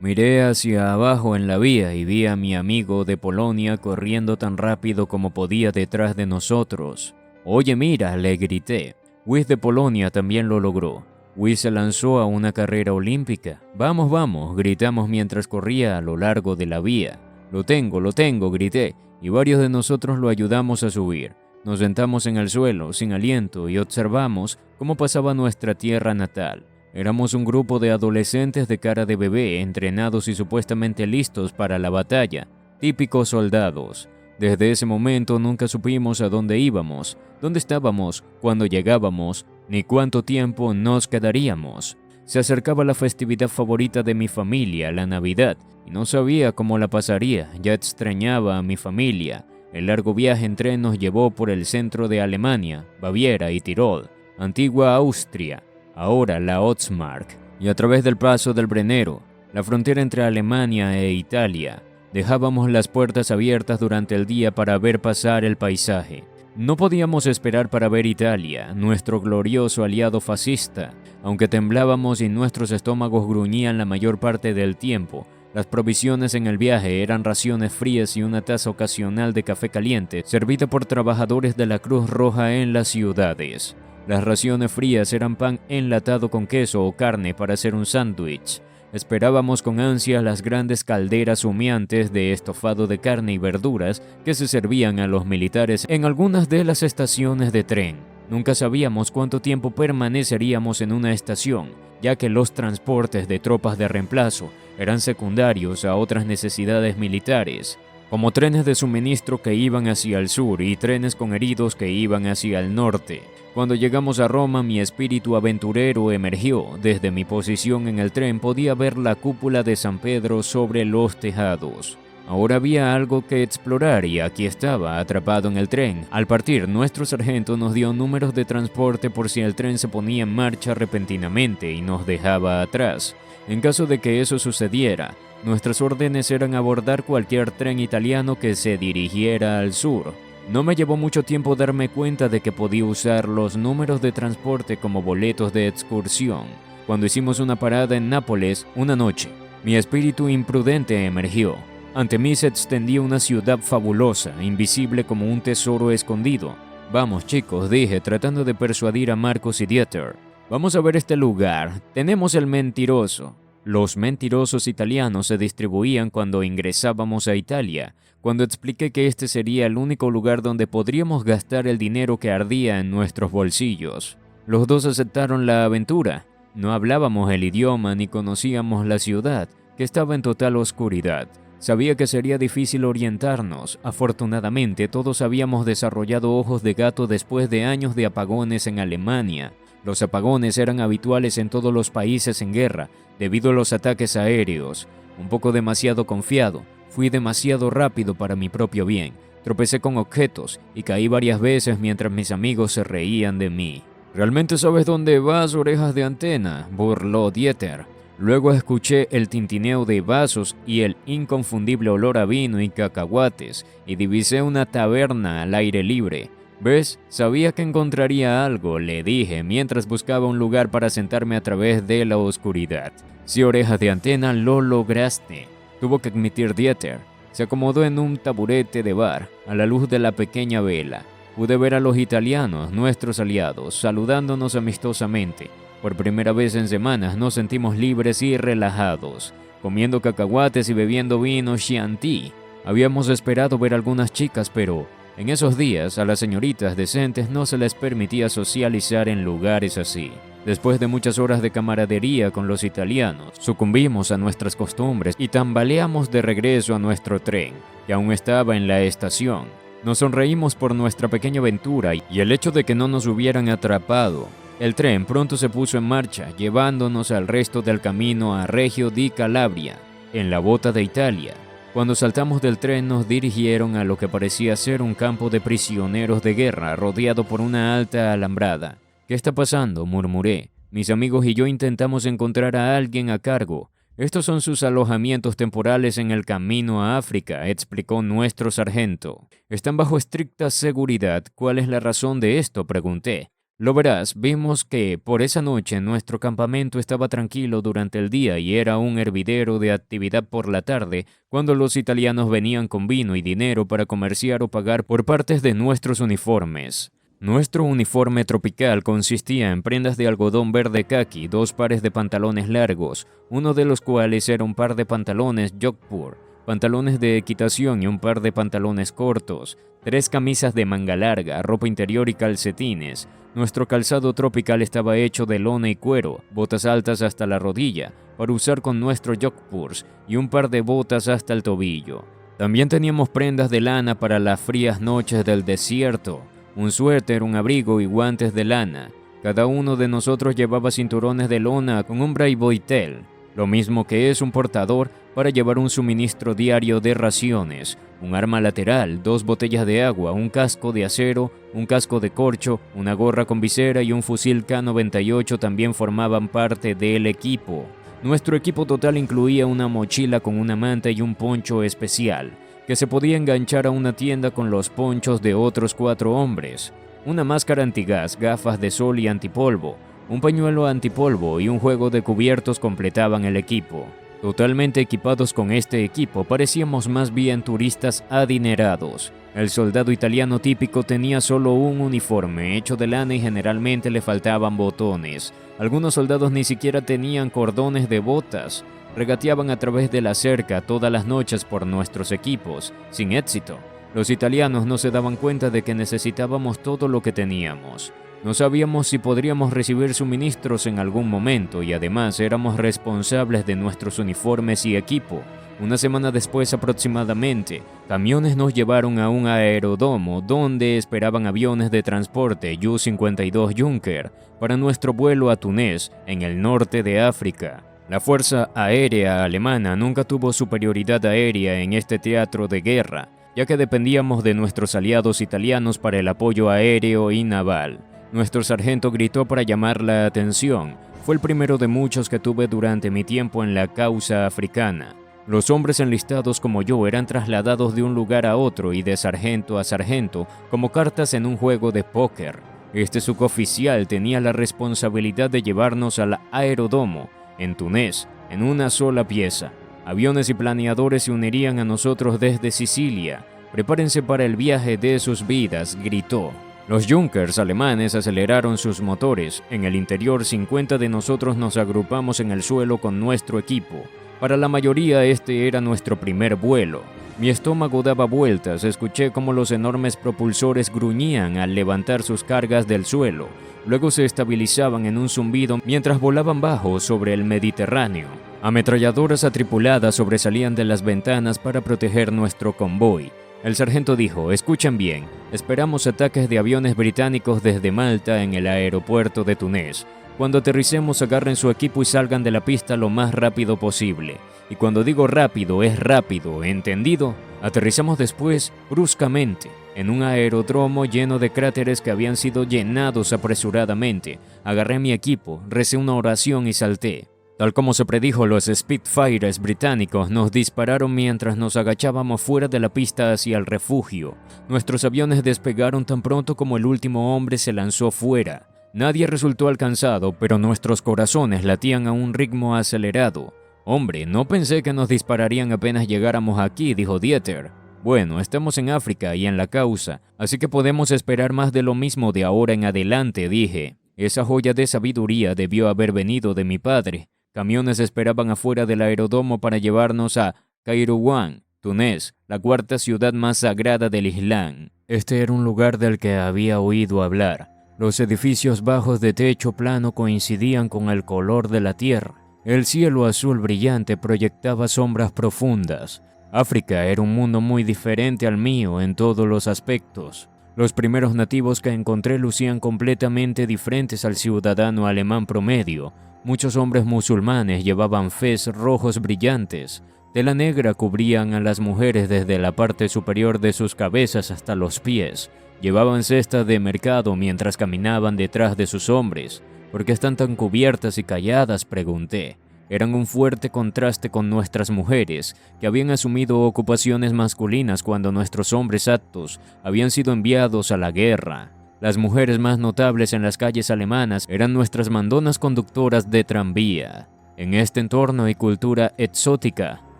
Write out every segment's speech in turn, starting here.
Miré hacia abajo en la vía y vi a mi amigo de Polonia corriendo tan rápido como podía detrás de nosotros. Oye, mira, le grité. Wiz de Polonia también lo logró. Wiz se lanzó a una carrera olímpica. Vamos, vamos, gritamos mientras corría a lo largo de la vía. Lo tengo, grité, y varios de nosotros lo ayudamos a subir. Nos sentamos en el suelo, sin aliento, y observamos cómo pasaba nuestra tierra natal. Éramos un grupo de adolescentes de cara de bebé, entrenados y supuestamente listos para la batalla, típicos soldados. Desde ese momento nunca supimos a dónde íbamos, dónde estábamos, cuándo llegábamos, ni cuánto tiempo nos quedaríamos. Se acercaba la festividad favorita de mi familia, la Navidad, y no sabía cómo la pasaría, ya extrañaba a mi familia. El largo viaje en tren nos llevó por el centro de Alemania, Baviera y Tirol, antigua Austria, ahora la Ostmark, y a través del paso del Brennero, la frontera entre Alemania e Italia. Dejábamos las puertas abiertas durante el día para ver pasar el paisaje. No podíamos esperar para ver Italia, nuestro glorioso aliado fascista. Aunque temblábamos y nuestros estómagos gruñían la mayor parte del tiempo, las provisiones en el viaje eran raciones frías y una taza ocasional de café caliente, servida por trabajadores de la Cruz Roja en las ciudades. Las raciones frías eran pan enlatado con queso o carne para hacer un sándwich. Esperábamos con ansia las grandes calderas humeantes de estofado de carne y verduras que se servían a los militares en algunas de las estaciones de tren. Nunca sabíamos cuánto tiempo permaneceríamos en una estación, ya que los transportes de tropas de reemplazo eran secundarios a otras necesidades militares, como trenes de suministro que iban hacia el sur y trenes con heridos que iban hacia el norte. Cuando llegamos a Roma, mi espíritu aventurero emergió. Desde mi posición en el tren podía ver la cúpula de San Pedro sobre los tejados. Ahora había algo que explorar y aquí estaba, atrapado en el tren. Al partir, nuestro sargento nos dio números de transporte por si el tren se ponía en marcha repentinamente y nos dejaba atrás. En caso de que eso sucediera, nuestras órdenes eran abordar cualquier tren italiano que se dirigiera al sur. No me llevó mucho tiempo darme cuenta de que podía usar los números de transporte como boletos de excursión. Cuando hicimos una parada en Nápoles una noche, mi espíritu imprudente emergió. Ante mí se extendía una ciudad fabulosa, invisible como un tesoro escondido. Vamos chicos, dije, tratando de persuadir a Marcos y Dieter. Vamos a ver este lugar. Tenemos el mentiroso. Los mentirosos italianos se distribuían cuando ingresábamos a Italia, cuando expliqué que este sería el único lugar donde podríamos gastar el dinero que ardía en nuestros bolsillos. Los dos aceptaron la aventura. No hablábamos el idioma ni conocíamos la ciudad, que estaba en total oscuridad. Sabía que sería difícil orientarnos. Afortunadamente, todos habíamos desarrollado ojos de gato después de años de apagones en Alemania. Los apagones eran habituales en todos los países en guerra, debido a los ataques aéreos. Un poco demasiado confiado, fui demasiado rápido para mi propio bien. Tropecé con objetos y caí varias veces mientras mis amigos se reían de mí. ¿Realmente sabes dónde vas, orejas de antena?, burló Dieter. Luego escuché el tintineo de vasos y el inconfundible olor a vino y cacahuates, y divisé una taberna al aire libre. ¿Ves? Sabía que encontraría algo, le dije, mientras buscaba un lugar para sentarme a través de la oscuridad. Sí, orejas de antena, lo lograste, tuvo que admitir Dieter. Se acomodó en un taburete de bar, a la luz de la pequeña vela. Pude ver a los italianos, nuestros aliados, saludándonos amistosamente. Por primera vez en semanas nos sentimos libres y relajados, comiendo cacahuates y bebiendo vino Chianti. Habíamos esperado ver algunas chicas, pero en esos días a las señoritas decentes no se les permitía socializar en lugares así. Después de muchas horas de camaradería con los italianos, sucumbimos a nuestras costumbres y tambaleamos de regreso a nuestro tren, que aún estaba en la estación. Nos sonreímos por nuestra pequeña aventura y el hecho de que no nos hubieran atrapado. El tren pronto se puso en marcha, llevándonos al resto del camino a Reggio di Calabria, en la bota de Italia. Cuando saltamos del tren nos dirigieron a lo que parecía ser un campo de prisioneros de guerra rodeado por una alta alambrada. ¿Qué está pasando?, murmuré. Mis amigos y yo intentamos encontrar a alguien a cargo. Estos son sus alojamientos temporales en el camino a África, explicó nuestro sargento. Están bajo estricta seguridad. ¿Cuál es la razón de esto?, pregunté. Lo verás, vimos que por esa noche nuestro campamento estaba tranquilo durante el día y era un hervidero de actividad por la tarde, cuando los italianos venían con vino y dinero para comerciar o pagar por partes de nuestros uniformes. Nuestro uniforme tropical consistía en prendas de algodón verde caqui, 2 pares de pantalones largos, uno de los cuales era un par de pantalones jogpur, pantalones de equitación y un par de pantalones cortos, 3 camisas de manga larga, ropa interior y calcetines. Nuestro calzado tropical estaba hecho de lona y cuero, botas altas hasta la rodilla, para usar con nuestro jogpurs, y un par de botas hasta el tobillo. También teníamos prendas de lana para las frías noches del desierto, un suéter, un abrigo y guantes de lana. Cada uno de nosotros llevaba cinturones de lona con un braiboitel, lo mismo que es un portador para llevar un suministro diario de raciones, un arma lateral, 2 botellas de agua, un casco de acero, un casco de corcho, una gorra con visera y un fusil K-98 también formaban parte del equipo. Nuestro equipo total incluía una mochila con una manta y un poncho especial, que se podía enganchar a una tienda con los ponchos de otros 4 hombres, una máscara antigás, gafas de sol y antipolvo, un pañuelo antipolvo y un juego de cubiertos completaban el equipo. Totalmente equipados con este equipo, parecíamos más bien turistas adinerados. El soldado italiano típico tenía solo un uniforme hecho de lana y generalmente le faltaban botones. Algunos soldados ni siquiera tenían cordones de botas. Regateaban a través de la cerca todas las noches por nuestros equipos, sin éxito. Los italianos no se daban cuenta de que necesitábamos todo lo que teníamos. No sabíamos si podríamos recibir suministros en algún momento y además éramos responsables de nuestros uniformes y equipo. Una semana después aproximadamente, camiones nos llevaron a un aeródromo donde esperaban aviones de transporte Ju-52 Junker para nuestro vuelo a Túnez, en el norte de África. La Fuerza Aérea Alemana nunca tuvo superioridad aérea en este teatro de guerra, ya que dependíamos de nuestros aliados italianos para el apoyo aéreo y naval. Nuestro sargento gritó para llamar la atención. Fue el primero de muchos que tuve durante mi tiempo en la causa africana. Los hombres enlistados como yo eran trasladados de un lugar a otro y de sargento a sargento como cartas en un juego de póker. Este suboficial tenía la responsabilidad de llevarnos al aeródromo, en Túnez, en una sola pieza. Aviones y planeadores se unirían a nosotros desde Sicilia. «Prepárense para el viaje de sus vidas», gritó. Los Junkers alemanes aceleraron sus motores. En el interior, 50 de nosotros nos agrupamos en el suelo con nuestro equipo. Para la mayoría este era nuestro primer vuelo. Mi estómago daba vueltas, escuché cómo los enormes propulsores gruñían al levantar sus cargas del suelo. Luego se estabilizaban en un zumbido mientras volaban bajo sobre el Mediterráneo. Ametralladoras atripuladas sobresalían de las ventanas para proteger nuestro convoy. El sargento dijo: «Escuchen bien, esperamos ataques de aviones británicos desde Malta en el aeropuerto de Túnez. Cuando aterricemos, agarren su equipo y salgan de la pista lo más rápido posible. Y cuando digo rápido, es rápido, ¿entendido? Aterrizamos después, bruscamente, en un aeródromo lleno de cráteres que habían sido llenados apresuradamente. Agarré mi equipo, recé una oración y salté. Tal como se predijo, los Spitfires británicos nos dispararon mientras nos agachábamos fuera de la pista hacia el refugio. Nuestros aviones despegaron tan pronto como el último hombre se lanzó fuera. Nadie resultó alcanzado, pero nuestros corazones latían a un ritmo acelerado. «Hombre, no pensé que nos dispararían apenas llegáramos aquí», dijo Dieter. «Bueno, estamos en África y en la causa, así que podemos esperar más de lo mismo de ahora en adelante», dije. Esa joya de sabiduría debió haber venido de mi padre. Camiones esperaban afuera del aeródromo para llevarnos a Kairouan, Túnez, la 4ª ciudad más sagrada del Islam. Este era un lugar del que había oído hablar. Los edificios bajos de techo plano coincidían con el color de la tierra. El cielo azul brillante proyectaba sombras profundas. África era un mundo muy diferente al mío en todos los aspectos. Los primeros nativos que encontré lucían completamente diferentes al ciudadano alemán promedio. Muchos hombres musulmanes llevaban fez rojos brillantes. Tela negra cubrían a las mujeres desde la parte superior de sus cabezas hasta los pies. Llevaban cestas de mercado mientras caminaban detrás de sus hombres. «¿Por qué están tan cubiertas y calladas?», pregunté. Eran un fuerte contraste con nuestras mujeres, que habían asumido ocupaciones masculinas cuando nuestros hombres aptos habían sido enviados a la guerra. Las mujeres más notables en las calles alemanas eran nuestras mandonas conductoras de tranvía. En este entorno y cultura exótica,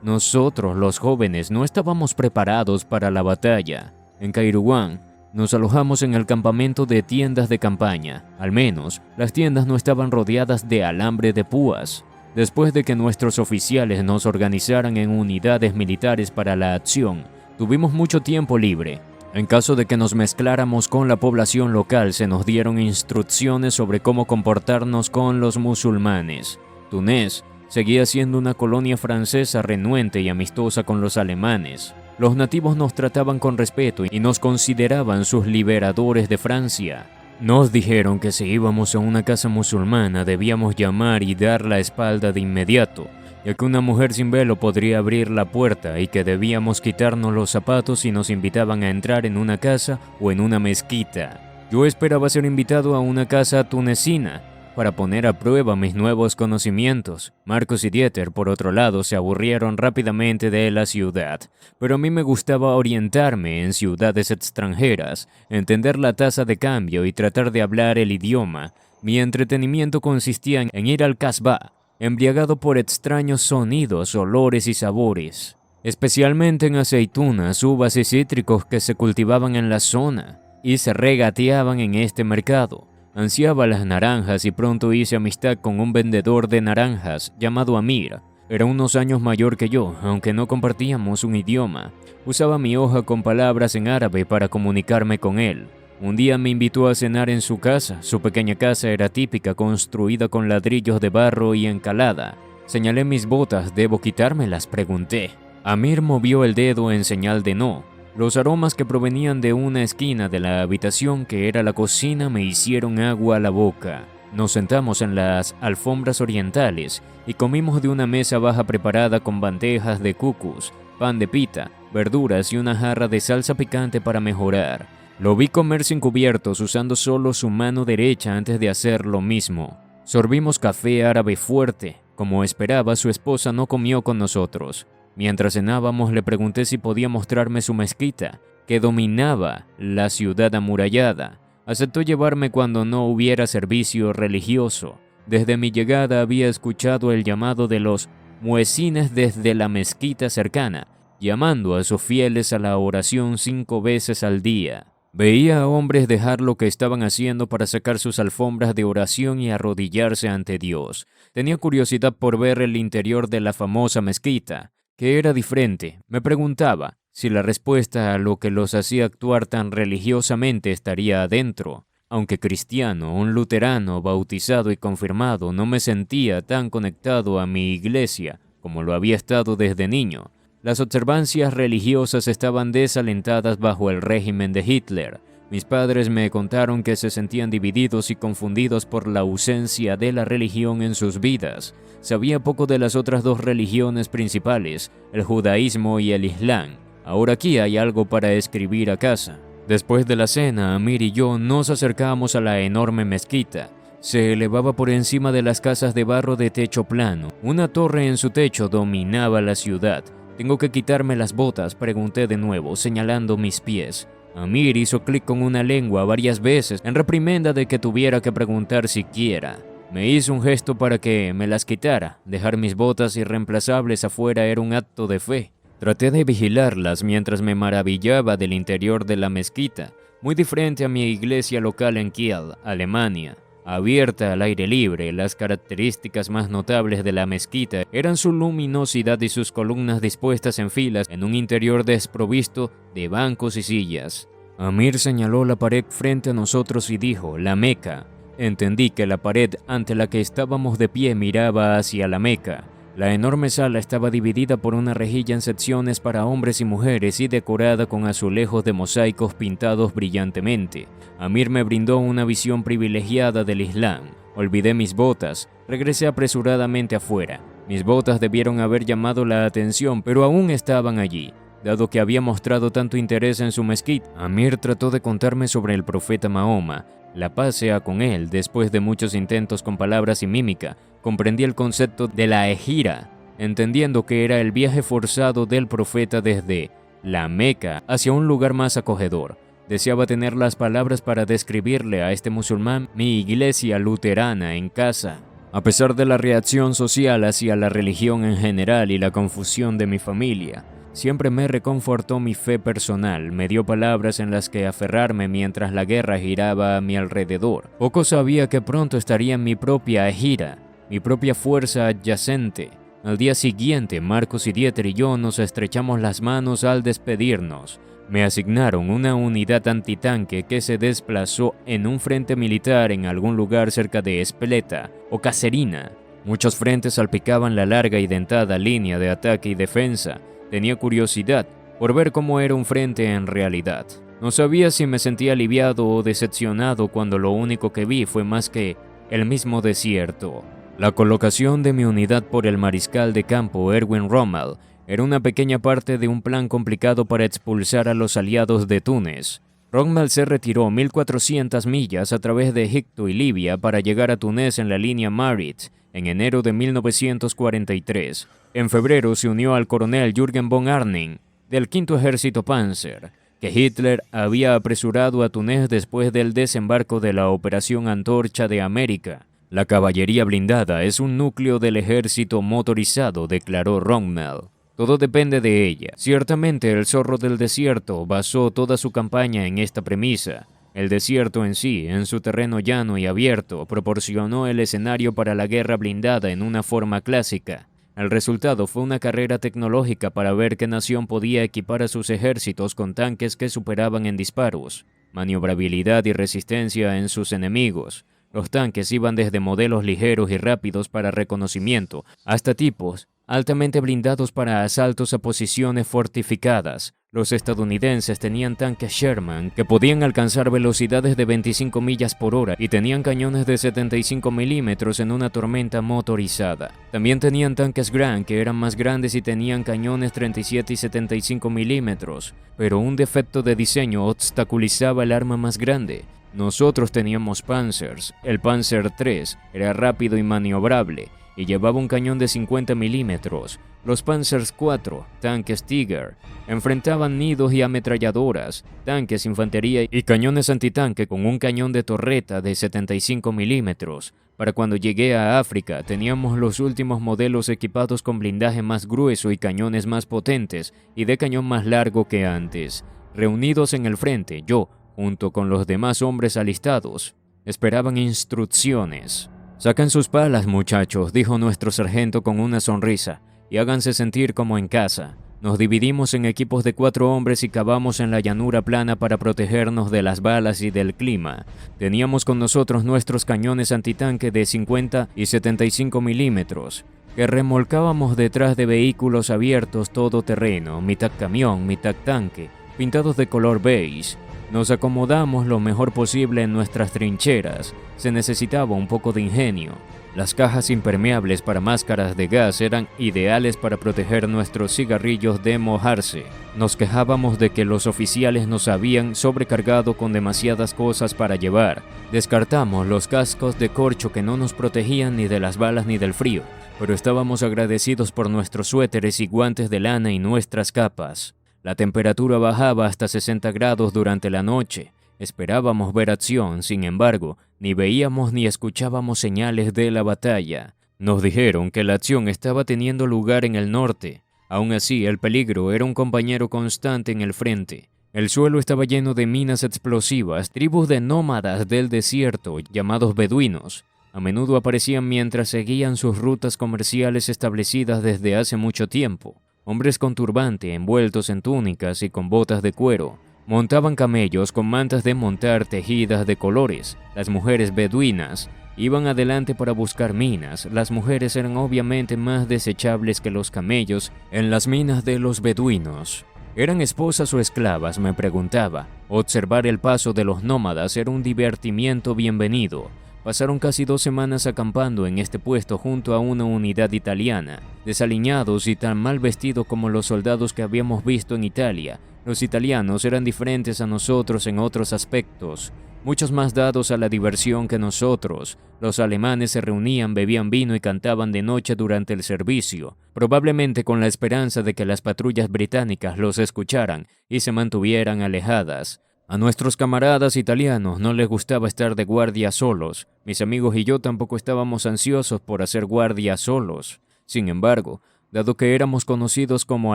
nosotros los jóvenes no estábamos preparados para la batalla. En Kairouan, nos alojamos en el campamento de tiendas de campaña. Al menos, las tiendas no estaban rodeadas de alambre de púas. Después de que nuestros oficiales nos organizaran en unidades militares para la acción, tuvimos mucho tiempo libre. En caso de que nos mezcláramos con la población local, se nos dieron instrucciones sobre cómo comportarnos con los musulmanes. Túnez seguía siendo una colonia francesa renuente y amistosa con los alemanes. Los nativos nos trataban con respeto y nos consideraban sus liberadores de Francia. Nos dijeron que si íbamos a una casa musulmana debíamos llamar y dar la espalda de inmediato, ya que una mujer sin velo podría abrir la puerta y que debíamos quitarnos los zapatos si nos invitaban a entrar en una casa o en una mezquita. Yo esperaba ser invitado a una casa tunecina para poner a prueba mis nuevos conocimientos. Marcos y Dieter, por otro lado, se aburrieron rápidamente de la ciudad, pero a mí me gustaba orientarme en ciudades extranjeras, entender la tasa de cambio y tratar de hablar el idioma. Mi entretenimiento consistía en ir al Casbah, embriagado por extraños sonidos, olores y sabores, especialmente en aceitunas, uvas y cítricos que se cultivaban en la zona y se regateaban en este mercado. Ansiaba las naranjas y pronto hice amistad con un vendedor de naranjas llamado Amir. Era unos años mayor que yo, aunque no compartíamos un idioma. Usaba mi hoja con palabras en árabe para comunicarme con él. Un día me invitó a cenar en su casa. Su pequeña casa era típica, construida con ladrillos de barro y encalada. Señalé mis botas, ¿debo quitármelas?, pregunté. Amir movió el dedo en señal de no. Los aromas que provenían de una esquina de la habitación, que era la cocina, me hicieron agua a la boca. Nos sentamos en las alfombras orientales y comimos de una mesa baja preparada con bandejas de kukus, pan de pita, verduras y una jarra de salsa picante para mejorar. Lo vi comer sin cubiertos, usando solo su mano derecha antes de hacer lo mismo. Sorbimos café árabe fuerte. Como esperaba, su esposa no comió con nosotros. Mientras cenábamos, le pregunté si podía mostrarme su mezquita, que dominaba la ciudad amurallada. Aceptó llevarme cuando no hubiera servicio religioso. Desde mi llegada había escuchado el llamado de los muecines desde la mezquita cercana, llamando a sus fieles a la oración 5 veces al día. Veía a hombres dejar lo que estaban haciendo para sacar sus alfombras de oración y arrodillarse ante Dios. Tenía curiosidad por ver el interior de la famosa mezquita, que era diferente. Me preguntaba si la respuesta a lo que los hacía actuar tan religiosamente estaría adentro. Aunque cristiano, un luterano, bautizado y confirmado, no me sentía tan conectado a mi iglesia como lo había estado desde niño. Las observancias religiosas estaban desalentadas bajo el régimen de Hitler. Mis padres me contaron que se sentían divididos y confundidos por la ausencia de la religión en sus vidas. Sabía poco de las otras 2 religiones principales, el judaísmo y el islam. Ahora aquí hay algo para escribir a casa. Después de la cena, Amir y yo nos acercamos a la enorme mezquita. Se elevaba por encima de las casas de barro de techo plano. Una torre en su techo dominaba la ciudad. ¿Tengo que quitarme las botas?, pregunté de nuevo, señalando mis pies. Amir hizo clic con una lengua varias veces en reprimenda de que tuviera que preguntar siquiera. Me hizo un gesto para que me las quitara. Dejar mis botas irreemplazables afuera era un acto de fe. Traté de vigilarlas mientras me maravillaba del interior de la mezquita, muy diferente a mi iglesia local en Kiel, Alemania. Abierta al aire libre, las características más notables de la mezquita eran su luminosidad y sus columnas dispuestas en filas en un interior desprovisto de bancos y sillas. Amir señaló la pared frente a nosotros y dijo, «La Meca». Entendí que la pared ante la que estábamos de pie miraba hacia la Meca. La enorme sala estaba dividida por una rejilla en secciones para hombres y mujeres y decorada con azulejos de mosaicos pintados brillantemente. Amir me brindó una visión privilegiada del Islam. Olvidé mis botas. Regresé apresuradamente afuera. Mis botas debieron haber llamado la atención, pero aún estaban allí. Dado que había mostrado tanto interés en su mezquita, Amir trató de contarme sobre el profeta Mahoma. La paz sea con él. Después de muchos intentos con palabras y mímica, comprendí el concepto de la ejira, entendiendo que era el viaje forzado del profeta desde la Meca hacia un lugar más acogedor. Deseaba tener las palabras para describirle a este musulmán mi iglesia luterana en casa. A pesar de la reacción social hacia la religión en general y la confusión de mi familia, siempre me reconfortó mi fe personal, me dio palabras en las que aferrarme mientras la guerra giraba a mi alrededor. Poco sabía que pronto estaría en mi propia gira, mi propia fuerza adyacente. Al día siguiente, Marcos y Dieter y yo nos estrechamos las manos al despedirnos. Me asignaron una unidad antitanque que se desplazó en un frente militar en algún lugar cerca de Espeleta o Caserina. Muchos frentes salpicaban la larga y dentada línea de ataque y defensa. Tenía curiosidad por ver cómo era un frente en realidad. No sabía si me sentía aliviado o decepcionado cuando lo único que vi fue más que el mismo desierto. La colocación de mi unidad por el mariscal de campo Erwin Rommel era una pequeña parte de un plan complicado para expulsar a los aliados de Túnez. Rommel se retiró 1.400 millas a través de Egipto y Libia para llegar a Túnez en la línea Marit en enero de 1943. En febrero se unió al coronel Jürgen von Arnim del 5º Ejército Panzer, que Hitler había apresurado a Túnez después del desembarco de la Operación Antorcha de América. La caballería blindada es un núcleo del ejército motorizado, declaró Rommel. Todo depende de ella. Ciertamente el zorro del desierto basó toda su campaña en esta premisa. El desierto en sí, en su terreno llano y abierto, proporcionó el escenario para la guerra blindada en una forma clásica. El resultado fue una carrera tecnológica para ver qué nación podía equipar a sus ejércitos con tanques que superaban en disparos, maniobrabilidad y resistencia en sus enemigos. Los tanques iban desde modelos ligeros y rápidos para reconocimiento hasta tipos altamente blindados para asaltos a posiciones fortificadas. Los estadounidenses tenían tanques Sherman que podían alcanzar velocidades de 25 millas por hora y tenían cañones de 75 milímetros en una tormenta motorizada. También tenían tanques Grant que eran más grandes y tenían cañones 37 y 75 milímetros, pero un defecto de diseño obstaculizaba el arma más grande. Nosotros teníamos Panzers. El Panzer III era rápido y maniobrable y llevaba un cañón de 50 milímetros. Los Panzers IV, tanques Tiger, enfrentaban nidos y ametralladoras, tanques, infantería y cañones antitanque con un cañón de torreta de 75 milímetros. Para cuando llegué a África, teníamos los últimos modelos equipados con blindaje más grueso y cañones más potentes y de cañón más largo que antes. Reunidos en el frente, yo, junto con los demás hombres alistados, esperaban instrucciones. «Saquen sus palas, muchachos», dijo nuestro sargento con una sonrisa, «y háganse sentir como en casa». Nos dividimos en equipos de 4 hombres y cavamos en la llanura plana para protegernos de las balas y del clima. Teníamos con nosotros nuestros cañones antitanque de 50 y 75 milímetros, que remolcábamos detrás de vehículos abiertos todoterreno, mitad camión, mitad tanque, pintados de color beige. Nos acomodamos lo mejor posible en nuestras trincheras. Se necesitaba un poco de ingenio. Las cajas impermeables para máscaras de gas eran ideales para proteger nuestros cigarrillos de mojarse. Nos quejábamos de que los oficiales nos habían sobrecargado con demasiadas cosas para llevar. Descartamos los cascos de corcho que no nos protegían ni de las balas ni del frío, pero estábamos agradecidos por nuestros suéteres y guantes de lana y nuestras capas. La temperatura bajaba hasta 60 grados durante la noche. Esperábamos ver acción, sin embargo, ni veíamos ni escuchábamos señales de la batalla. Nos dijeron que la acción estaba teniendo lugar en el norte. Aún así, el peligro era un compañero constante en el frente. El suelo estaba lleno de minas explosivas, tribus de nómadas del desierto, llamados beduinos. A menudo aparecían mientras seguían sus rutas comerciales establecidas desde hace mucho tiempo. Hombres con turbante, envueltos en túnicas y con botas de cuero, montaban camellos con mantas de montar tejidas de colores. Las mujeres beduinas iban adelante para buscar minas. Las mujeres eran obviamente más desechables que los camellos en las minas de los beduinos. ¿Eran esposas o esclavas?, me preguntaba. Observar el paso de los nómadas era un divertimiento bienvenido. Pasaron casi 2 semanas acampando en este puesto junto a una unidad italiana, desaliñados y tan mal vestidos como los soldados que habíamos visto en Italia. Los italianos eran diferentes a nosotros en otros aspectos, muchos más dados a la diversión que nosotros. Los alemanes se reunían, bebían vino y cantaban de noche durante el servicio, probablemente con la esperanza de que las patrullas británicas los escucharan y se mantuvieran alejadas. A nuestros camaradas italianos no les gustaba estar de guardia solos. Mis amigos y yo tampoco estábamos ansiosos por hacer guardia solos. Sin embargo, dado que éramos conocidos como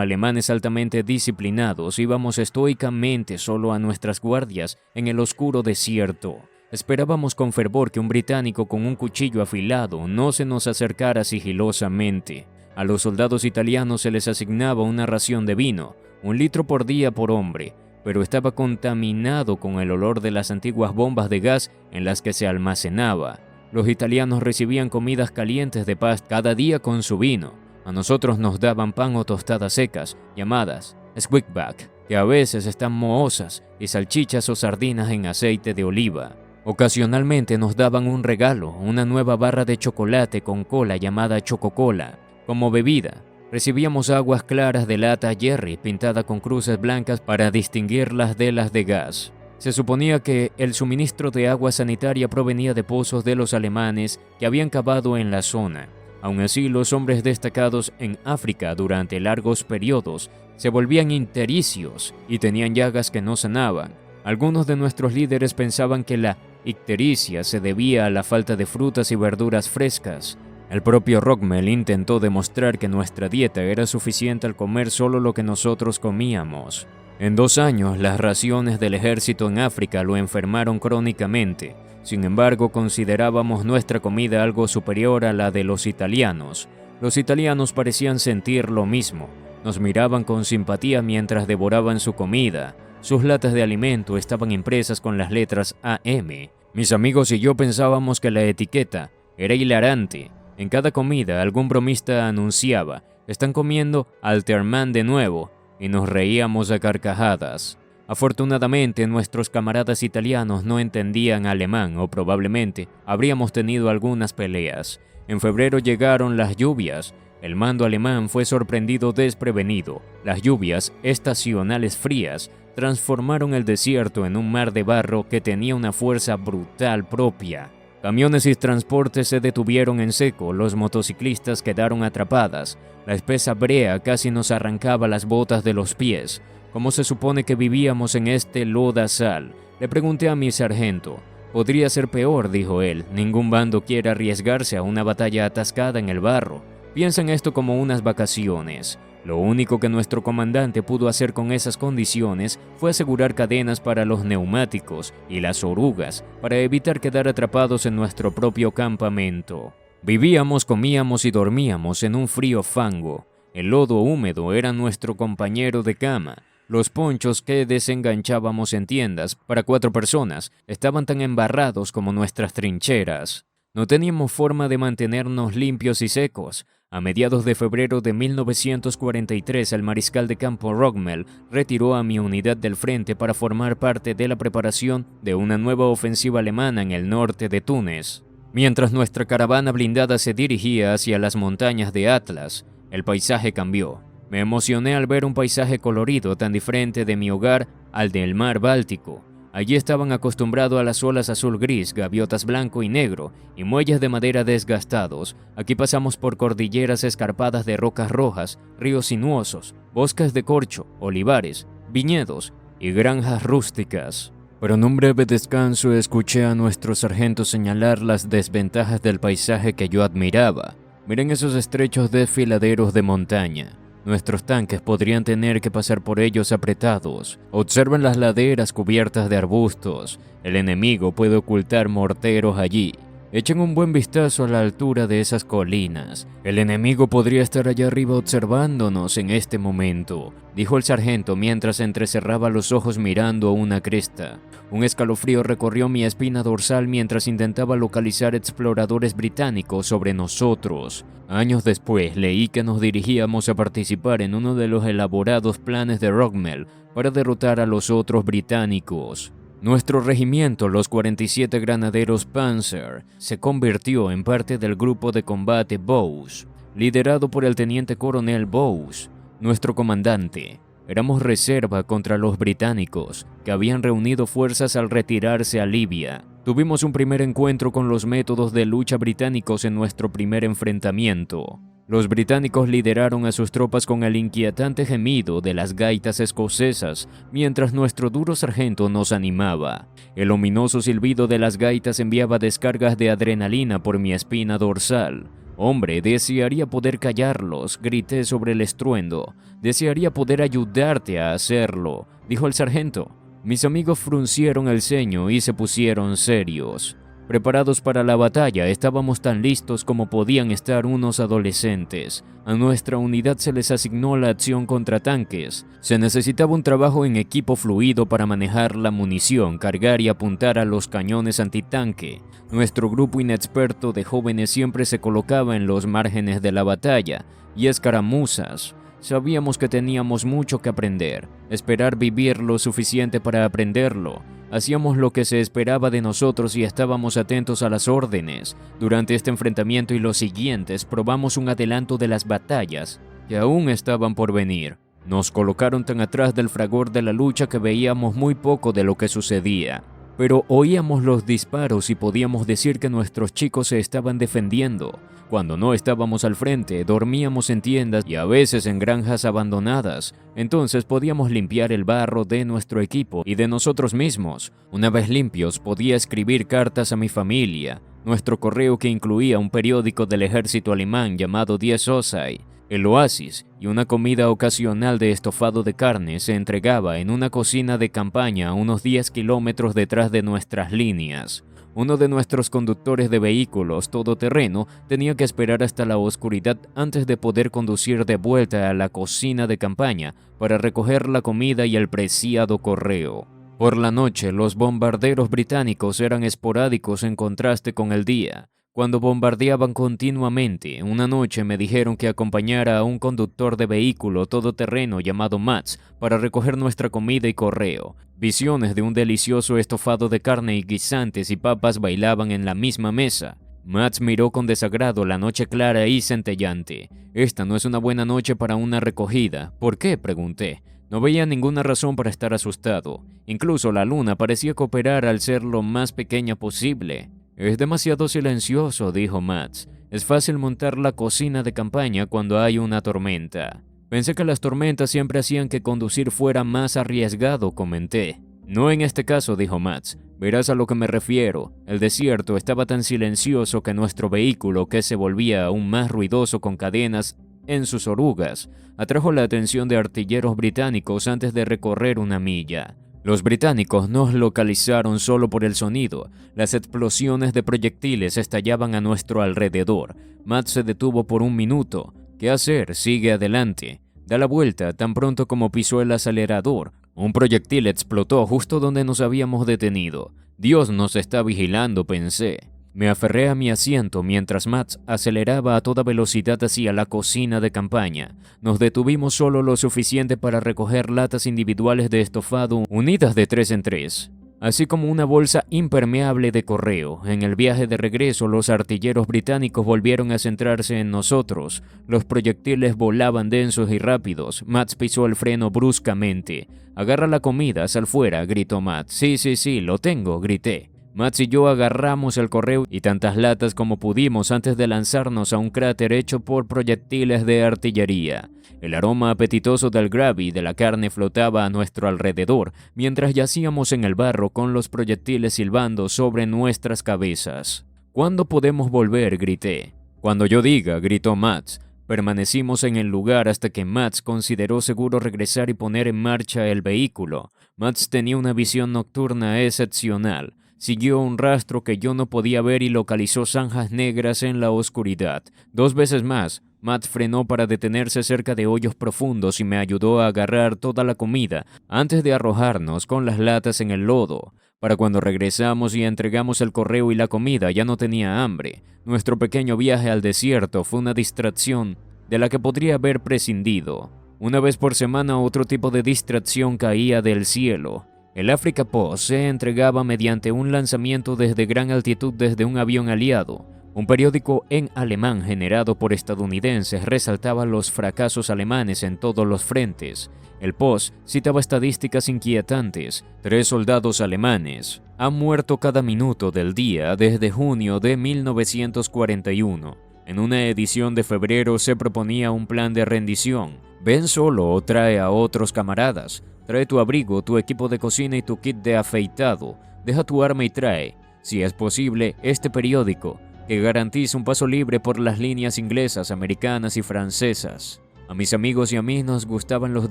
alemanes altamente disciplinados, íbamos estoicamente solo a nuestras guardias en el oscuro desierto. Esperábamos con fervor que un británico con un cuchillo afilado no se nos acercara sigilosamente. A los soldados italianos se les asignaba una ración de vino, 1 litro por día por hombre, pero estaba contaminado con el olor de las antiguas bombas de gas en las que se almacenaba. Los italianos recibían comidas calientes de paz cada día con su vino. A nosotros nos daban pan o tostadas secas, llamadas squeakback, que a veces están mohosas, y salchichas o sardinas en aceite de oliva. Ocasionalmente nos daban un regalo, una nueva barra de chocolate con cola llamada Chococola. Como bebida, recibíamos aguas claras de lata Jerry pintada con cruces blancas para distinguirlas de las de gas. Se suponía que el suministro de agua sanitaria provenía de pozos de los alemanes que habían cavado en la zona. Aun así, los hombres destacados en África durante largos periodos se volvían ictericios y tenían llagas que no sanaban. Algunos de nuestros líderes pensaban que la ictericia se debía a la falta de frutas y verduras frescas. El propio Rockmel intentó demostrar que nuestra dieta era suficiente al comer solo lo que nosotros comíamos. En 2 años, las raciones del ejército en África lo enfermaron crónicamente. Sin embargo, considerábamos nuestra comida algo superior a la de los italianos. Los italianos parecían sentir lo mismo. Nos miraban con simpatía mientras devoraban su comida. Sus latas de alimento estaban impresas con las letras AM. Mis amigos y yo pensábamos que la etiqueta era hilarante. En cada comida, algún bromista anunciaba: «Están comiendo Alterman de nuevo», y nos reíamos a carcajadas. Afortunadamente, nuestros camaradas italianos no entendían alemán o probablemente habríamos tenido algunas peleas. En febrero llegaron las lluvias. El mando alemán fue sorprendido desprevenido. Las lluvias estacionales frías transformaron el desierto en un mar de barro que tenía una fuerza brutal propia. Camiones y transportes se detuvieron en seco, los motociclistas quedaron atrapadas. La espesa brea casi nos arrancaba las botas de los pies. ¿Cómo se supone que vivíamos en este lodazal?, le pregunté a mi sargento. Podría ser peor, dijo él. Ningún bando quiere arriesgarse a una batalla atascada en el barro. Piensa en esto como unas vacaciones. Lo único que nuestro comandante pudo hacer con esas condiciones fue asegurar cadenas para los neumáticos y las orugas para evitar quedar atrapados en nuestro propio campamento. Vivíamos, comíamos y dormíamos en un frío fango. El lodo húmedo era nuestro compañero de cama. Los ponchos que desenganchábamos en tiendas para 4 personas estaban tan embarrados como nuestras trincheras. No teníamos forma de mantenernos limpios y secos. A mediados de febrero de 1943, el mariscal de campo Rockmel retiró a mi unidad del frente para formar parte de la preparación de una nueva ofensiva alemana en el norte de Túnez. Mientras nuestra caravana blindada se dirigía hacia las montañas de Atlas, el paisaje cambió. Me emocioné al ver un paisaje colorido tan diferente de mi hogar al del mar Báltico. Allí estaban acostumbrados a las olas azul-gris, gaviotas blanco y negro y muelles de madera desgastados. Aquí pasamos por cordilleras escarpadas de rocas rojas, ríos sinuosos, bosques de corcho, olivares, viñedos y granjas rústicas. Pero en un breve descanso escuché a nuestro sargento señalar las desventajas del paisaje que yo admiraba. Miren esos estrechos desfiladeros de montaña. Nuestros tanques podrían tener que pasar por ellos apretados. Observen las laderas cubiertas de arbustos. El enemigo puede ocultar morteros allí. Echen un buen vistazo a la altura de esas colinas. El enemigo podría estar allá arriba observándonos en este momento, dijo el sargento mientras entrecerraba los ojos mirando a una cresta. Un escalofrío recorrió mi espina dorsal mientras intentaba localizar exploradores británicos sobre nosotros. Años después leí que nos dirigíamos a participar en uno de los elaborados planes de Rockmel para derrotar a los otros británicos. Nuestro regimiento, los 47 granaderos Panzer, se convirtió en parte del grupo de combate Bowes, liderado por el teniente coronel Bowes, nuestro comandante. Éramos reserva contra los británicos, que habían reunido fuerzas al retirarse a Libia. Tuvimos un primer encuentro con los métodos de lucha británicos en nuestro primer enfrentamiento. Los británicos lideraron a sus tropas con el inquietante gemido de las gaitas escocesas, mientras nuestro duro sargento nos animaba. El ominoso silbido de las gaitas enviaba descargas de adrenalina por mi espina dorsal. Hombre, desearía poder callarlos, grité sobre el estruendo. Desearía poder ayudarte a hacerlo, dijo el sargento. Mis amigos fruncieron el ceño y se pusieron serios. Preparados para la batalla, estábamos tan listos como podían estar unos adolescentes. A nuestra unidad se les asignó la acción contra tanques. Se necesitaba un trabajo en equipo fluido para manejar la munición, cargar y apuntar a los cañones antitanque. Nuestro grupo inexperto de jóvenes siempre se colocaba en los márgenes de la batalla y escaramuzas. Sabíamos que teníamos mucho que aprender, esperar vivir lo suficiente para aprenderlo. Hacíamos lo que se esperaba de nosotros y estábamos atentos a las órdenes. Durante este enfrentamiento y los siguientes probamos un adelanto de las batallas que aún estaban por venir. Nos colocaron tan atrás del fragor de la lucha que veíamos muy poco de lo que sucedía. Pero oíamos los disparos y podíamos decir que nuestros chicos se estaban defendiendo. Cuando no estábamos al frente, dormíamos en tiendas y a veces en granjas abandonadas. Entonces podíamos limpiar el barro de nuestro equipo y de nosotros mismos. Una vez limpios, podía escribir cartas a mi familia. Nuestro correo, que incluía un periódico del ejército alemán llamado Die Osai, el Oasis, y una comida ocasional de estofado de carne, se entregaba en una cocina de campaña a unos 10 kilómetros detrás de nuestras líneas. Uno de nuestros conductores de vehículos todoterreno tenía que esperar hasta la oscuridad antes de poder conducir de vuelta a la cocina de campaña para recoger la comida y el preciado correo. Por la noche, los bombarderos británicos eran esporádicos en contraste con el día. Cuando bombardeaban continuamente, una noche me dijeron que acompañara a un conductor de vehículo todoterreno llamado Mats para recoger nuestra comida y correo. Visiones de un delicioso estofado de carne y guisantes y papas bailaban en la misma mesa. Mats miró con desagrado la noche clara y centellante. Esta no es una buena noche para una recogida. ¿Por qué?, pregunté. No veía ninguna razón para estar asustado. Incluso la luna parecía cooperar al ser lo más pequeña posible. Es demasiado silencioso, dijo Mats. Es fácil montar la cocina de campaña cuando hay una tormenta. Pensé que las tormentas siempre hacían que conducir fuera más arriesgado, comenté. No en este caso, dijo Mats. Verás a lo que me refiero. El desierto estaba tan silencioso que nuestro vehículo, que se volvía aún más ruidoso con cadenas en sus orugas, atrajo la atención de artilleros británicos antes de recorrer una milla. Los británicos nos localizaron solo por el sonido. Las explosiones de proyectiles estallaban a nuestro alrededor. Matt se detuvo por un minuto. ¿Qué hacer? Sigue adelante. Da la vuelta tan pronto como pisó el acelerador. Un proyectil explotó justo donde nos habíamos detenido. Dios nos está vigilando, pensé. Me aferré a mi asiento mientras Matt aceleraba a toda velocidad hacia la cocina de campaña. Nos detuvimos solo lo suficiente para recoger latas individuales de estofado unidas de 3 en 3, así como una bolsa impermeable de correo. En el viaje de regreso, los artilleros británicos volvieron a centrarse en nosotros. Los proyectiles volaban densos y rápidos. Matt pisó el freno bruscamente. «Agarra la comida, sal fuera», gritó Matt. Sí, lo tengo», grité. Mats y yo agarramos el correo y tantas latas como pudimos antes de lanzarnos a un cráter hecho por proyectiles de artillería. El aroma apetitoso del gravy de la carne flotaba a nuestro alrededor mientras yacíamos en el barro con los proyectiles silbando sobre nuestras cabezas. «¿Cuándo podemos volver?», grité. «Cuando yo diga», gritó Mats. Permanecimos en el lugar hasta que Mats consideró seguro regresar y poner en marcha el vehículo. Mats tenía una visión nocturna excepcional. Siguió un rastro que yo no podía ver y localizó zanjas negras en la oscuridad. 2 veces más, Matt frenó para detenerse cerca de hoyos profundos y me ayudó a agarrar toda la comida antes de arrojarnos con las latas en el lodo. Para cuando regresamos y entregamos el correo y la comida, ya no tenía hambre. Nuestro pequeño viaje al desierto fue una distracción de la que podría haber prescindido. Una vez por semana, otro tipo de distracción caía del cielo. El Africa Post se entregaba mediante un lanzamiento desde gran altitud desde un avión aliado. Un periódico en alemán generado por estadounidenses resaltaba los fracasos alemanes en todos los frentes. El Post citaba estadísticas inquietantes. 3 soldados alemanes han muerto cada minuto del día desde junio de 1941. En una edición de febrero se proponía un plan de rendición. Ven solo o trae a otros camaradas. Trae tu abrigo, tu equipo de cocina y tu kit de afeitado. Deja tu arma y trae, si es posible, este periódico, que garantiza un paso libre por las líneas inglesas, americanas y francesas. A mis amigos y a mí nos gustaban los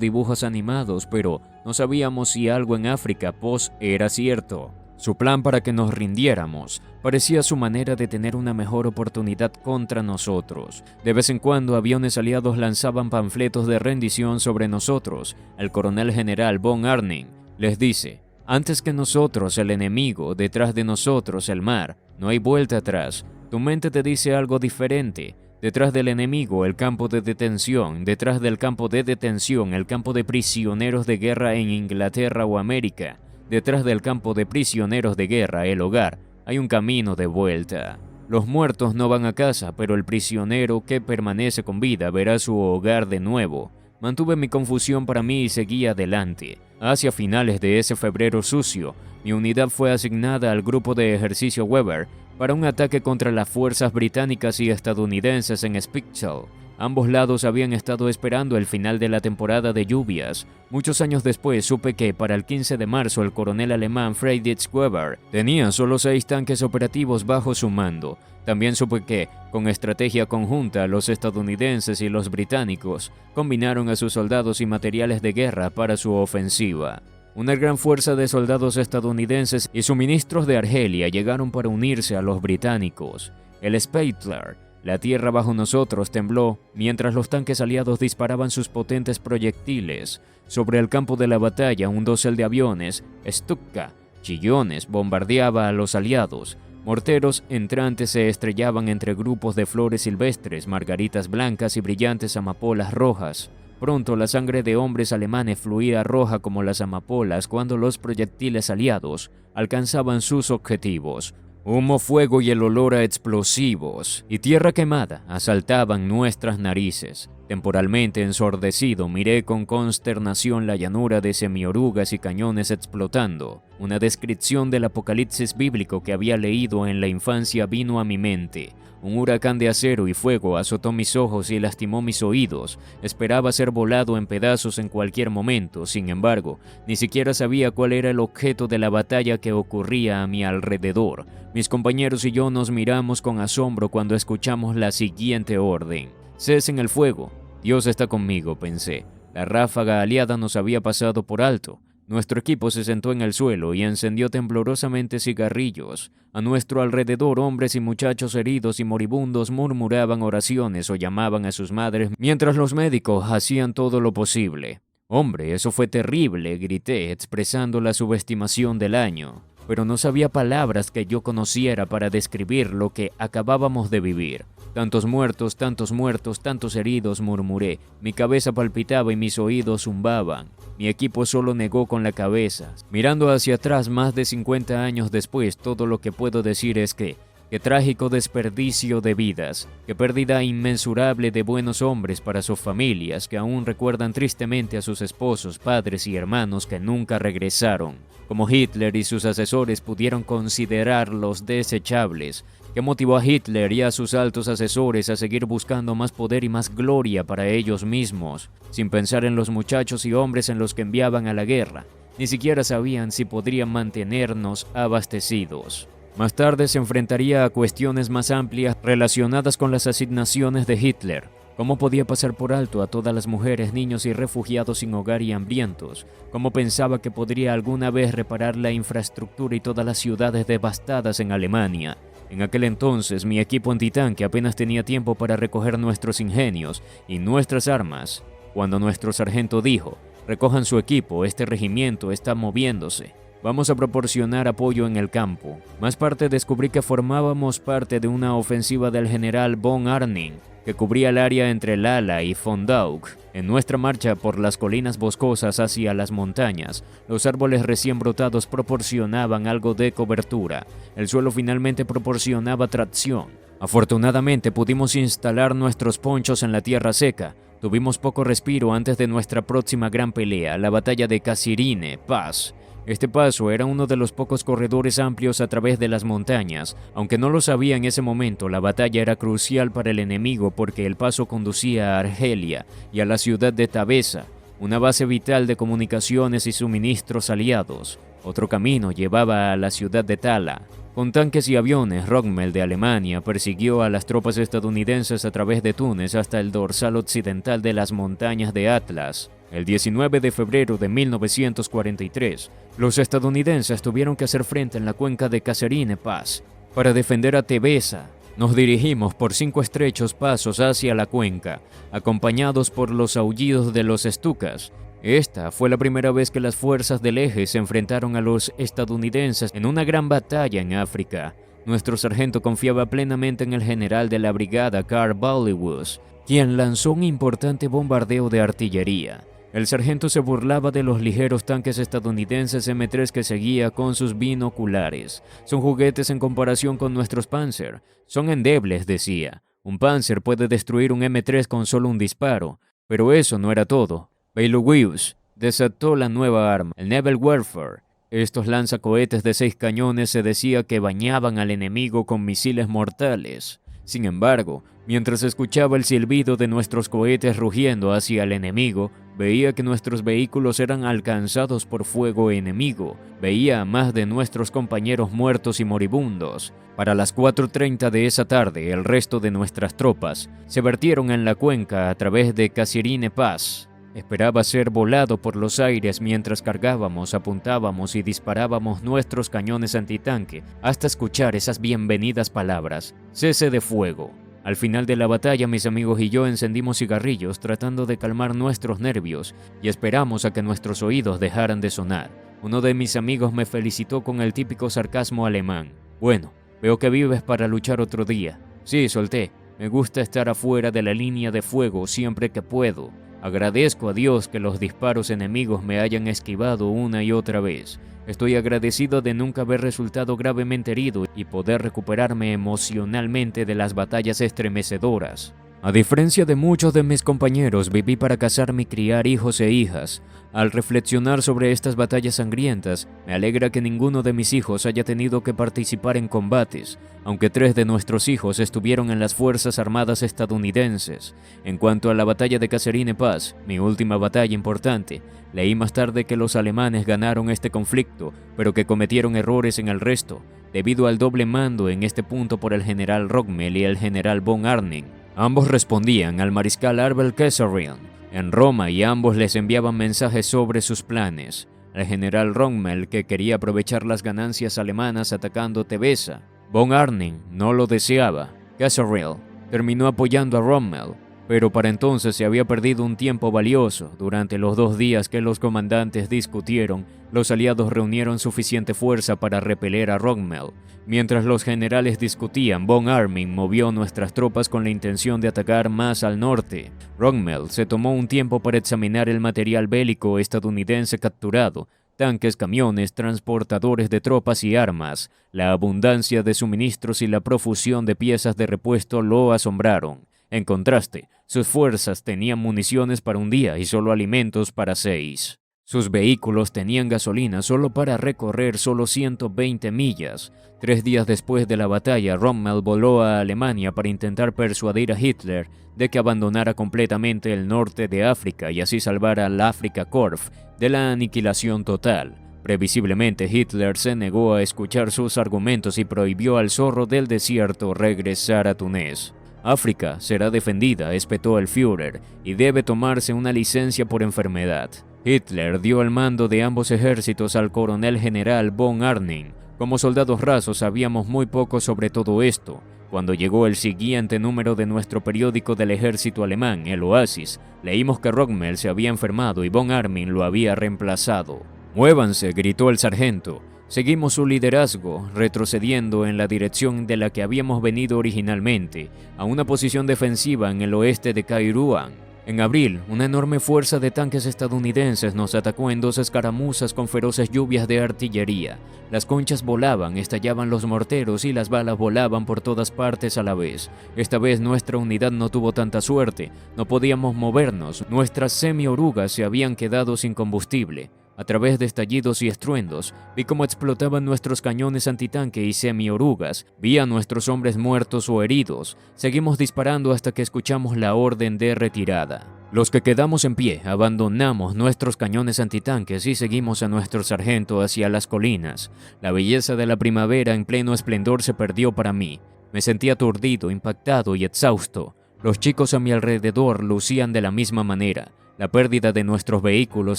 dibujos animados, pero no sabíamos si algo en África Post era cierto. Su plan para que nos rindiéramos parecía su manera de tener una mejor oportunidad contra nosotros. De vez en cuando aviones aliados lanzaban panfletos de rendición sobre nosotros. El coronel general von Arnim les dice: antes que nosotros el enemigo, detrás de nosotros el mar, no hay vuelta atrás. Tu mente te dice algo diferente. Detrás del enemigo, el campo de detención. Detrás del campo de detención, el campo de prisioneros de guerra en Inglaterra o América. Detrás del campo de prisioneros de guerra, el hogar, hay un camino de vuelta. Los muertos no van a casa, pero el prisionero que permanece con vida verá su hogar de nuevo. Mantuve mi confusión para mí y seguí adelante. Hacia finales de ese febrero sucio, mi unidad fue asignada al grupo de ejercicio Weber para un ataque contra las fuerzas británicas y estadounidenses en Spichal. Ambos lados habían estado esperando el final de la temporada de lluvias. Muchos años después supe que para el 15 de marzo el coronel alemán Friedrich Weber tenía solo 6 tanques operativos bajo su mando. También supe que, con estrategia conjunta, los estadounidenses y los británicos combinaron a sus soldados y materiales de guerra para su ofensiva. Una gran fuerza de soldados estadounidenses y suministros de Argelia llegaron para unirse a los británicos. El Speidler, la tierra bajo nosotros, tembló mientras los tanques aliados disparaban sus potentes proyectiles. Sobre el campo de la batalla, un dosel de aviones, Stuka, chillones, bombardeaba a los aliados. Morteros entrantes se estrellaban entre grupos de flores silvestres, margaritas blancas y brillantes amapolas rojas. Pronto la sangre de hombres alemanes fluía roja como las amapolas cuando los proyectiles aliados alcanzaban sus objetivos. Humo, fuego y el olor a explosivos y tierra quemada asaltaban nuestras narices. Temporalmente ensordecido, miré con consternación la llanura de semiorugas y cañones explotando. Una descripción del apocalipsis bíblico que había leído en la infancia vino a mi mente. Un huracán de acero y fuego azotó mis ojos y lastimó mis oídos. Esperaba ser volado en pedazos en cualquier momento. Sin embargo, ni siquiera sabía cuál era el objeto de la batalla que ocurría a mi alrededor. Mis compañeros y yo nos miramos con asombro cuando escuchamos la siguiente orden: cesen el fuego. Dios está conmigo, pensé. La ráfaga aliada nos había pasado por alto. Nuestro equipo se sentó en el suelo y encendió temblorosamente cigarrillos. A nuestro alrededor, hombres y muchachos heridos y moribundos murmuraban oraciones o llamaban a sus madres mientras los médicos hacían todo lo posible. «Hombre, eso fue terrible», grité, expresando la subestimación del año. Pero no sabía palabras que yo conociera para describir lo que acabábamos de vivir. Tantos muertos, tantos heridos, murmuré. Mi cabeza palpitaba y mis oídos zumbaban. Mi equipo solo negó con la cabeza. Mirando hacia atrás más de 50 años después, todo lo que puedo decir es que qué trágico desperdicio de vidas, qué pérdida inmensurable de buenos hombres para sus familias que aún recuerdan tristemente a sus esposos, padres y hermanos que nunca regresaron. Como Hitler y sus asesores pudieron considerarlos desechables. ¿Qué motivó a Hitler y a sus altos asesores a seguir buscando más poder y más gloria para ellos mismos, sin pensar en los muchachos y hombres en los que enviaban a la guerra? Ni siquiera sabían si podrían mantenernos abastecidos. Más tarde se enfrentaría a cuestiones más amplias relacionadas con las asignaciones de Hitler. ¿Cómo podía pasar por alto a todas las mujeres, niños y refugiados sin hogar y hambrientos? ¿Cómo pensaba que podría alguna vez reparar la infraestructura y todas las ciudades devastadas en Alemania? En aquel entonces, mi equipo antitanque apenas tenía tiempo para recoger nuestros ingenios y nuestras armas, cuando nuestro sargento dijo: «Recojan su equipo, este regimiento está moviéndose. Vamos a proporcionar apoyo en el campo». Más tarde descubrí que formábamos parte de una ofensiva del general von Arnim, que cubría el área entre Lala y Fontauk. En nuestra marcha por las colinas boscosas hacia las montañas, los árboles recién brotados proporcionaban algo de cobertura. El suelo finalmente proporcionaba tracción. Afortunadamente pudimos instalar nuestros ponchos en la tierra seca. Tuvimos poco respiro antes de nuestra próxima gran pelea, la batalla de Kasirine Pass. Este paso era uno de los pocos corredores amplios a través de las montañas. Aunque no lo sabía en ese momento, la batalla era crucial para el enemigo porque el paso conducía a Argelia y a la ciudad de Tabesa, una base vital de comunicaciones y suministros aliados. Otro camino llevaba a la ciudad de Tala. Con tanques y aviones, Rommel de Alemania persiguió a las tropas estadounidenses a través de Túnez hasta el dorsal occidental de las montañas de Atlas. El 19 de febrero de 1943, los estadounidenses tuvieron que hacer frente en la cuenca de Kasserine Pass para defender a Tebesa. Nos dirigimos por 5 estrechos pasos hacia la cuenca, acompañados por los aullidos de los Stukas. Esta fue la primera vez que las fuerzas del eje se enfrentaron a los estadounidenses en una gran batalla en África. Nuestro sargento confiaba plenamente en el general de la brigada, Carl Ballywus, quien lanzó un importante bombardeo de artillería. El sargento se burlaba de los ligeros tanques estadounidenses M3 que seguía con sus binoculares. Son juguetes en comparación con nuestros Panzer. Son endebles, decía. Un Panzer puede destruir un M3 con solo un disparo. Pero eso no era todo. Ballywus desató la nueva arma, el Naval Warfare. Estos lanzacohetes de 6 cañones se decía que bañaban al enemigo con misiles mortales. Sin embargo, mientras escuchaba el silbido de nuestros cohetes rugiendo hacia el enemigo, veía que nuestros vehículos eran alcanzados por fuego enemigo. Veía a más de nuestros compañeros muertos y moribundos. Para las 4:30 de esa tarde, el resto de nuestras tropas se vertieron en la cuenca a través de Kasserine Pass. Esperaba ser volado por los aires mientras cargábamos, apuntábamos y disparábamos nuestros cañones antitanque hasta escuchar esas bienvenidas palabras: cese de fuego. Al final de la batalla, mis amigos y yo encendimos cigarrillos tratando de calmar nuestros nervios y esperamos a que nuestros oídos dejaran de sonar. Uno de mis amigos me felicitó con el típico sarcasmo alemán: bueno, veo que vives para luchar otro día. Sí, solté. Me gusta estar afuera de la línea de fuego siempre que puedo. Agradezco a Dios que los disparos enemigos me hayan esquivado una y otra vez. Estoy agradecido de nunca haber resultado gravemente herido y poder recuperarme emocionalmente de las batallas estremecedoras. A diferencia de muchos de mis compañeros, viví para casarme y criar hijos e hijas. Al reflexionar sobre estas batallas sangrientas, me alegra que ninguno de mis hijos haya tenido que participar en combates, aunque 3 de nuestros hijos estuvieron en las Fuerzas Armadas estadounidenses. En cuanto a la batalla de Kasserine Pass, mi última batalla importante, leí más tarde que los alemanes ganaron este conflicto, pero que cometieron errores en el resto, debido al doble mando en este punto por el general Rommel y el general von Arnim. Ambos respondían al mariscal Abel Kesselring en Roma y ambos les enviaban mensajes sobre sus planes. El general Rommel, que quería aprovechar las ganancias alemanas atacando Tebesa. Von Arnim no lo deseaba. Kesselring terminó apoyando a Rommel, pero para entonces se había perdido un tiempo valioso. Durante los 2 días que los comandantes discutieron, los aliados reunieron suficiente fuerza para repeler a Rommel. Mientras los generales discutían, von Arnim movió nuestras tropas con la intención de atacar más al norte. Rommel se tomó un tiempo para examinar el material bélico estadounidense capturado: tanques, camiones, transportadores de tropas y armas. La abundancia de suministros y la profusión de piezas de repuesto lo asombraron. En contraste, sus fuerzas tenían municiones para un día y solo alimentos para 6. Sus vehículos tenían gasolina solo para recorrer solo 120 millas. 3 días después de la batalla, Rommel voló a Alemania para intentar persuadir a Hitler de que abandonara completamente el norte de África y así salvar al Afrika Korps de la aniquilación total. Previsiblemente, Hitler se negó a escuchar sus argumentos y prohibió al zorro del desierto regresar a Túnez. África será defendida, espetó el Führer, y debe tomarse una licencia por enfermedad. Hitler dio el mando de ambos ejércitos al coronel general von Arnim. Como soldados rasos sabíamos muy poco sobre todo esto. Cuando llegó el siguiente número de nuestro periódico del ejército alemán, el Oasis, leímos que Rommel se había enfermado y von Arnim lo había reemplazado. «Muévanse», gritó el sargento. Seguimos su liderazgo, retrocediendo en la dirección de la que habíamos venido originalmente, a una posición defensiva en el oeste de Kairouan. En abril, una enorme fuerza de tanques estadounidenses nos atacó en 2 escaramuzas con feroces lluvias de artillería. Las conchas volaban, estallaban los morteros y las balas volaban por todas partes a la vez. Esta vez nuestra unidad no tuvo tanta suerte, no podíamos movernos, nuestras semi-orugas se habían quedado sin combustible. A través de estallidos y estruendos, vi cómo explotaban nuestros cañones antitanque y semi-orugas, vi a nuestros hombres muertos o heridos. Seguimos disparando hasta que escuchamos la orden de retirada. Los que quedamos en pie abandonamos nuestros cañones antitanques y seguimos a nuestro sargento hacia las colinas. La belleza de la primavera en pleno esplendor se perdió para mí. Me sentía aturdido, impactado y exhausto. Los chicos a mi alrededor lucían de la misma manera. La pérdida de nuestros vehículos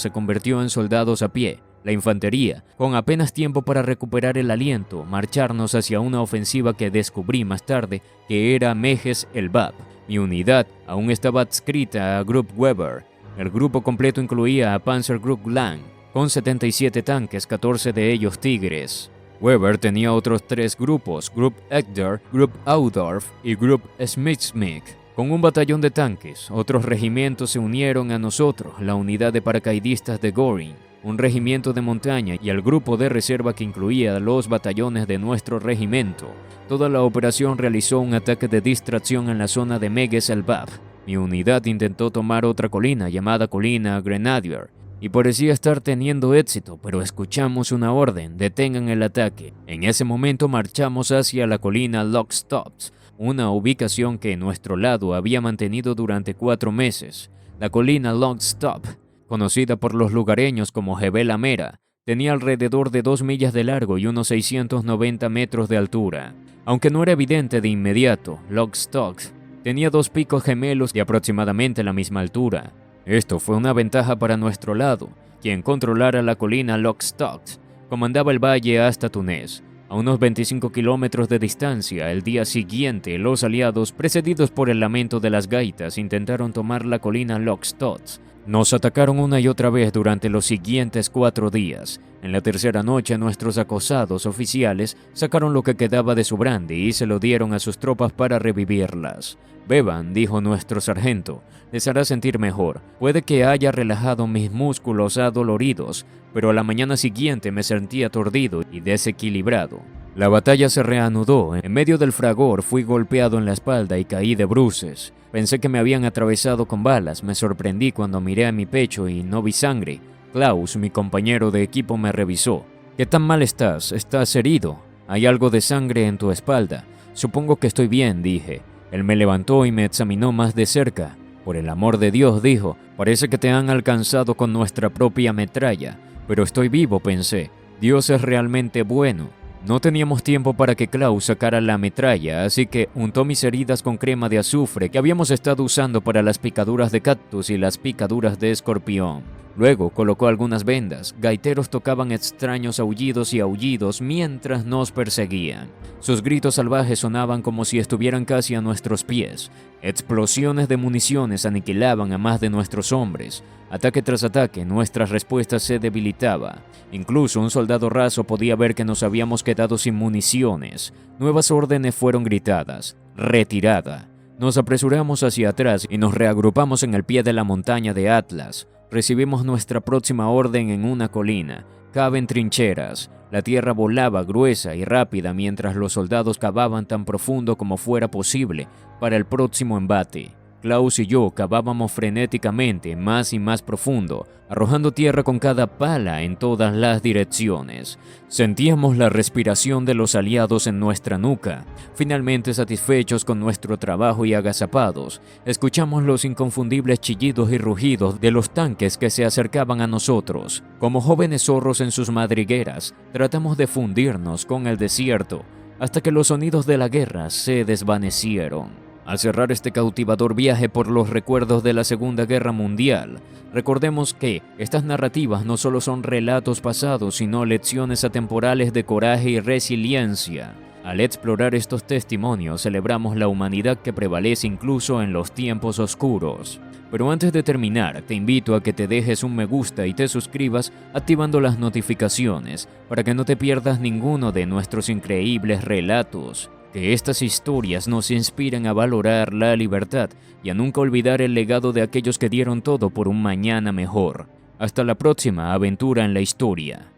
se convirtió en soldados a pie. La infantería, con apenas tiempo para recuperar el aliento, marcharnos hacia una ofensiva que descubrí más tarde que era Mejes el Bab. Mi unidad aún estaba adscrita a Group Weber. El grupo completo incluía a Panzergruppe Lang, con 77 tanques, 14 de ellos Tigres. Weber tenía otros 3 grupos, Group Egder, Group Audorf y Group Schmidt. Con un batallón de tanques, otros regimientos se unieron a nosotros, la unidad de paracaidistas de Göring, un regimiento de montaña y el grupo de reserva que incluía los batallones de nuestro regimiento. Toda la operación realizó un ataque de distracción en la zona de Meges el Bab. Mi unidad intentó tomar otra colina llamada Colina Grenadier y parecía estar teniendo éxito, pero escuchamos una orden: detengan el ataque. En ese momento marchamos hacia la colina Lockstops, una ubicación que nuestro lado había mantenido durante 4 meses. La colina Longstop, conocida por los lugareños como Jebel Amera, tenía alrededor de 2 millas de largo y unos 690 metros de altura. Aunque no era evidente de inmediato, Longstop tenía 2 picos gemelos de aproximadamente la misma altura. Esto fue una ventaja para nuestro lado. Quien controlara la colina Longstop comandaba el valle hasta Túnez. A unos 25 kilómetros de distancia, el día siguiente, los aliados, precedidos por el lamento de las gaitas, intentaron tomar la colina Lockstop. Nos atacaron una y otra vez durante los siguientes 4 días. En la tercera noche, nuestros acosados oficiales sacaron lo que quedaba de su brandy y se lo dieron a sus tropas para revivirlas. «Beban», dijo nuestro sargento, «les hará sentir mejor. Puede que haya relajado mis músculos adoloridos, pero a la mañana siguiente me sentí aturdido y desequilibrado». La batalla se reanudó. En medio del fragor fui golpeado en la espalda y caí de bruces. Pensé que me habían atravesado con balas. Me sorprendí cuando miré a mi pecho y no vi sangre. Klaus, mi compañero de equipo, me revisó. «¿Qué tan mal estás? ¿Estás herido? Hay algo de sangre en tu espalda». «Supongo que estoy bien», dije. Él me levantó y me examinó más de cerca. «Por el amor de Dios», dijo, «parece que te han alcanzado con nuestra propia metralla». «Pero estoy vivo», pensé. «Dios es realmente bueno». No teníamos tiempo para que Klaus sacara la metralla, así que untó mis heridas con crema de azufre que habíamos estado usando para las picaduras de cactus y las picaduras de escorpión. Luego colocó algunas vendas. Gaiteros tocaban extraños aullidos y aullidos mientras nos perseguían. Sus gritos salvajes sonaban como si estuvieran casi a nuestros pies. Explosiones de municiones aniquilaban a más de nuestros hombres. Ataque tras ataque, nuestra respuesta se debilitaba. Incluso un soldado raso podía ver que nos habíamos quedado sin municiones. Nuevas órdenes fueron gritadas. «Retirada». Nos apresuramos hacia atrás y nos reagrupamos en el pie de la montaña de Atlas. Recibimos nuestra próxima orden en una colina. Caben trincheras. La tierra volaba gruesa y rápida mientras los soldados cavaban tan profundo como fuera posible para el próximo embate. Klaus y yo cavábamos frenéticamente más y más profundo, arrojando tierra con cada pala en todas las direcciones. Sentíamos la respiración de los aliados en nuestra nuca. Finalmente, satisfechos con nuestro trabajo y agazapados, escuchamos los inconfundibles chillidos y rugidos de los tanques que se acercaban a nosotros. Como jóvenes zorros en sus madrigueras, tratamos de fundirnos con el desierto, hasta que los sonidos de la guerra se desvanecieron. Al cerrar este cautivador viaje por los recuerdos de la Segunda Guerra Mundial, recordemos que estas narrativas no solo son relatos pasados, sino lecciones atemporales de coraje y resiliencia. Al explorar estos testimonios, celebramos la humanidad que prevalece incluso en los tiempos oscuros. Pero antes de terminar, te invito a que te dejes un me gusta y te suscribas activando las notificaciones para que no te pierdas ninguno de nuestros increíbles relatos. Que estas historias nos inspiren a valorar la libertad y a nunca olvidar el legado de aquellos que dieron todo por un mañana mejor. Hasta la próxima aventura en la historia.